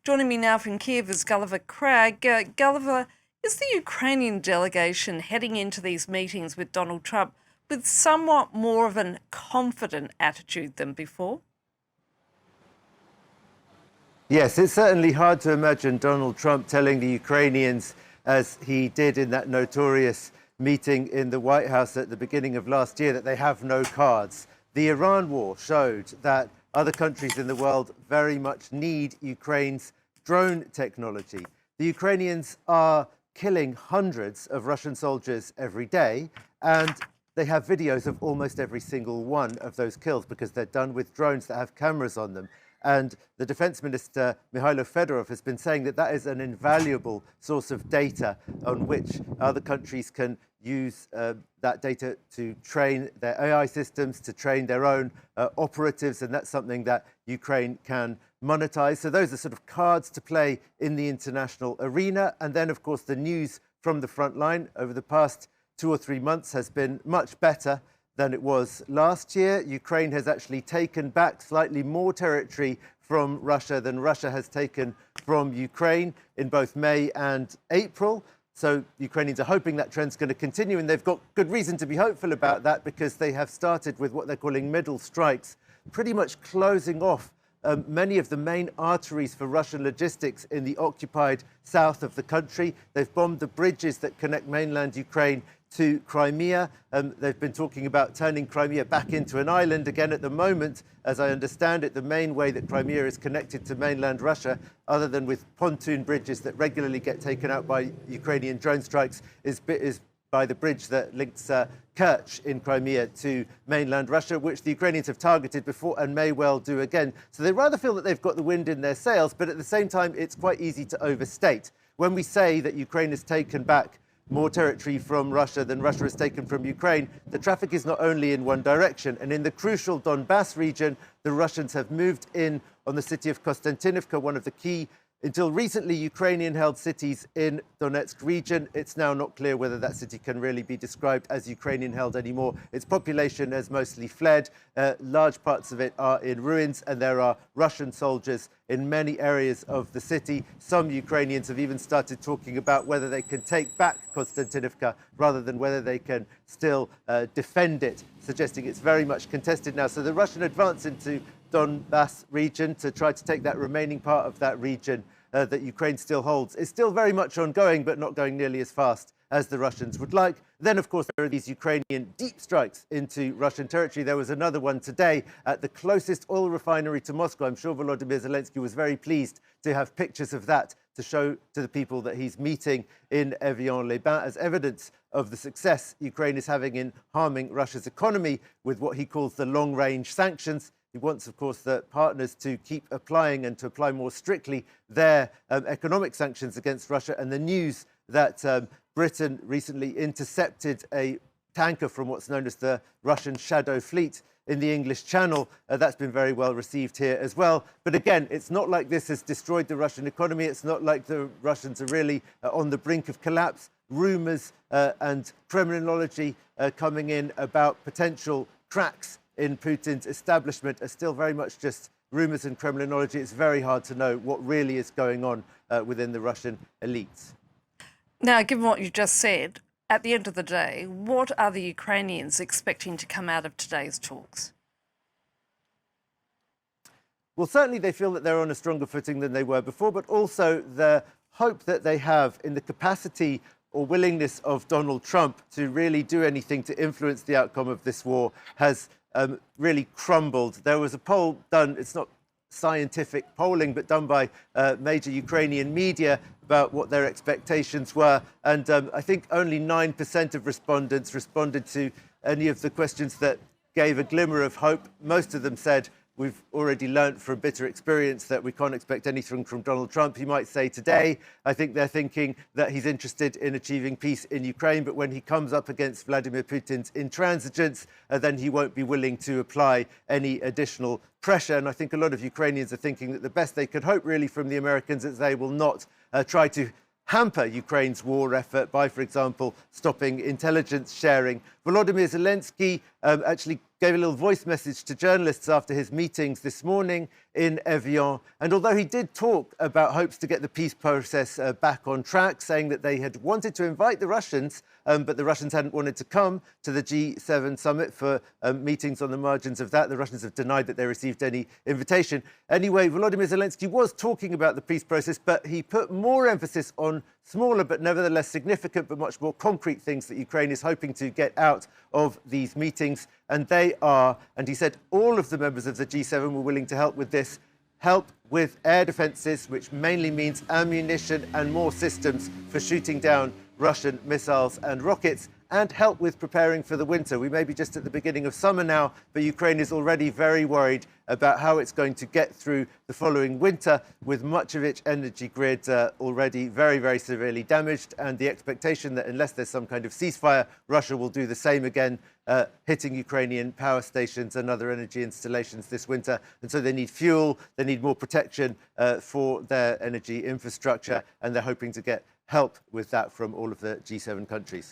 Joining me now from Kyiv is Gulliver Cragg. Gulliver, is the Ukrainian delegation heading into these meetings with Donald Trump with somewhat more of a confident attitude than before? Yes, it's certainly hard to imagine Donald Trump telling the Ukrainians, as he did in that notorious meeting in the White House at the beginning of last year, that they have no cards. The Iran war showed that other countries in the world very much need Ukraine's drone technology. The Ukrainians are killing hundreds of Russian soldiers every day, and they have videos of almost every single one of those kills because they're done with drones that have cameras on them. And the Defense Minister, Mikhailo Fedorov, has been saying that that is an invaluable source of data on which other countries can use that data to train their AI systems, to train their own operatives, and that's something that Ukraine can monetize. So those are sort of cards to play in the international arena. And then, of course, the news from the front line over the past 2 or 3 months has been much better than it was last year. Ukraine has actually taken back slightly more territory from Russia than Russia has taken from Ukraine in both May and April. So Ukrainians are hoping that trend's going to continue, and they've got good reason to be hopeful about that because they have started with what they're calling middle strikes, pretty much closing off many of the main arteries for Russian logistics in the occupied south of the country. They've bombed the bridges that connect mainland Ukraine to Crimea. They've been talking about turning Crimea back into an island again at the moment. As I understand it, the main way that Crimea is connected to mainland Russia, other than with pontoon bridges that regularly get taken out by Ukrainian drone strikes, is by the bridge that links Kerch in Crimea to mainland Russia, which the Ukrainians have targeted before and may well do again. So they rather feel that they've got the wind in their sails, but at the same time, it's quite easy to overstate. When we say that Ukraine has taken back more territory from Russia than Russia has taken from Ukraine, the traffic is not only in one direction. And in the crucial Donbass region, the Russians have moved in on the city of Konstantinivka, one of the key, until recently, Ukrainian-held cities in Donetsk region. It's now not clear whether that city can really be described as Ukrainian-held anymore. Its population has mostly fled. Large parts of it are in ruins, and there are Russian soldiers in many areas of the city. Some Ukrainians have even started talking about whether they can take back Konstantinivka rather than whether they can still defend it, suggesting it's very much contested now. So the Russian advance into Donbass region to try to take that remaining part of that region that Ukraine still holds is still very much ongoing, but not going nearly as fast as the Russians would like. Then, of course, there are these Ukrainian deep strikes into Russian territory. There was another one today at the closest oil refinery to Moscow. I'm sure Volodymyr Zelensky was very pleased to have pictures of that to show to the people that he's meeting in Evian-les-Bains as evidence of the success Ukraine is having in harming Russia's economy with what he calls the long-range sanctions. He wants, of course, the partners to keep applying and to apply more strictly their economic sanctions against Russia. And the news that Britain recently intercepted a tanker from what's known as the Russian Shadow Fleet in the English Channel, that's been very well received here as well. But again, it's not like this has destroyed the Russian economy. It's not like the Russians are really on the brink of collapse. Rumours and criminology coming in about potential cracks in Putin's establishment are still very much just rumours and Kremlinology. It's very hard to know what really is going on within the Russian elites. Now, given what you just said, at the end of the day, what are the Ukrainians expecting to come out of today's talks? Well, certainly they feel that they're on a stronger footing than they were before, but also the hope that they have in the capacity or willingness of Donald Trump to really do anything to influence the outcome of this war has really crumbled. There was a poll done, it's not scientific polling, but done by major Ukrainian media about what their expectations were. And I think only 9% of respondents responded to any of the questions that gave a glimmer of hope. Most of them said, we've already learnt from bitter experience that we can't expect anything from Donald Trump. He might say today, I think they're thinking that he's interested in achieving peace in Ukraine, but when he comes up against Vladimir Putin's intransigence, then he won't be willing to apply any additional pressure. And I think a lot of Ukrainians are thinking that the best they could hope really from the Americans is they will not try to hamper Ukraine's war effort by, for example, stopping intelligence sharing. Volodymyr Zelensky actually gave a little voice message to journalists after his meetings this morning in Evian. And although he did talk about hopes to get the peace process back on track, saying that they had wanted to invite the Russians, but the Russians hadn't wanted to come to the G7 summit for meetings on the margins of that. The Russians have denied that they received any invitation. Anyway, Volodymyr Zelensky was talking about the peace process, but he put more emphasis on smaller but nevertheless significant but much more concrete things that Ukraine is hoping to get out of these meetings. And they are, and he said all of the members of the G7 were willing to help with this, help with air defences, which mainly means ammunition and more systems for shooting down Russian missiles and rockets, and help with preparing for the winter. We may be just at the beginning of summer now, but Ukraine is already very worried about how it's going to get through the following winter, with much of its energy grid already very, very severely damaged, and the expectation that unless there's some kind of ceasefire, Russia will do the same again, hitting Ukrainian power stations and other energy installations this winter. And so they need fuel, they need more protection for their energy infrastructure, and they're hoping to get help with that from all of the G7 countries.